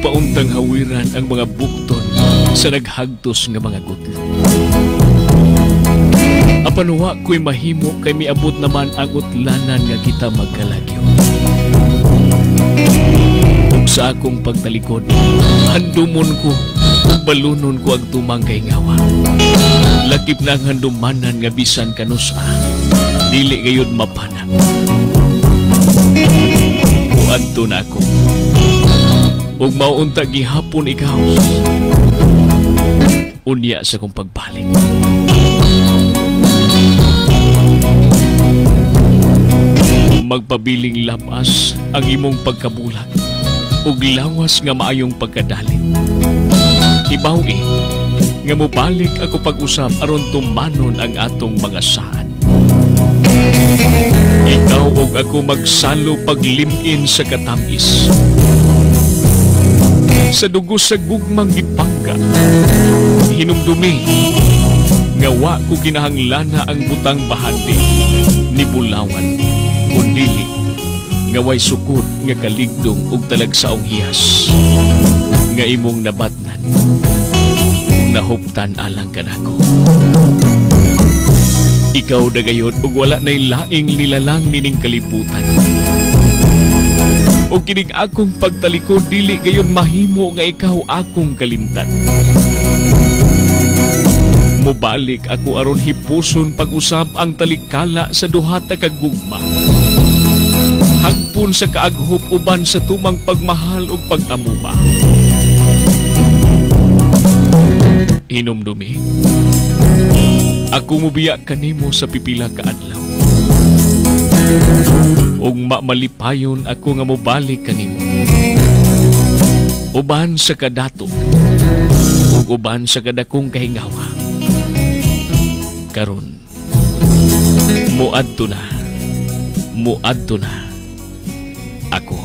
pauntang hawiran ang mga bukton sa naghagtos nga mga gutlo. Apanuwa ko'y mahimo kay miabot naman ang utlanan nga kita magkalagyo. Ug sa akong pagtalikod, handumon ko ug balunon ko ang tumang kay ngawa. Lakip na ang handumanan nga bisan kanusa, dili gayud mapanag. Uadto na ako, ug mauunta gihapon ikaw, unya sa kong pagbalik. Magpabiling labas ang imong pagkabulag ug lawas nga maayong pagkadalit. Ibawi nga mobalik ako pag-usap aron tumanon ang atong mga saan. Ikaw ug ako magsalo paglimin sa katamis. Sa dugo sa gugmang gipangga, hinumdumi nga wa ko ginahanglana ang butang bahati ni Bulawan, kundili nga way sukod nga kaligdong ug talagsaong hiyas nga imong nabatnan, nahuptan alang kanako. Ikaw dagayod ug wala nay laing nilalang nining kalibutan. O kining akong pagtalikod dili gayon mahimo nga ikaw akong kalimtan. Mobalik ako aron hipuson pag-usab ang talikala sa duha ta ka gugma. Hagpon sa kaaghop uban sa tumang pagmahal ug pag-amuma. Hinumdumi, ako mubiya kanimo sa pipila ka adlaw. Ug malipayon ako nga mobalik kanimo. Uban sa kadato ug uban sa kadakong kahingawa. Karon muadto na ako.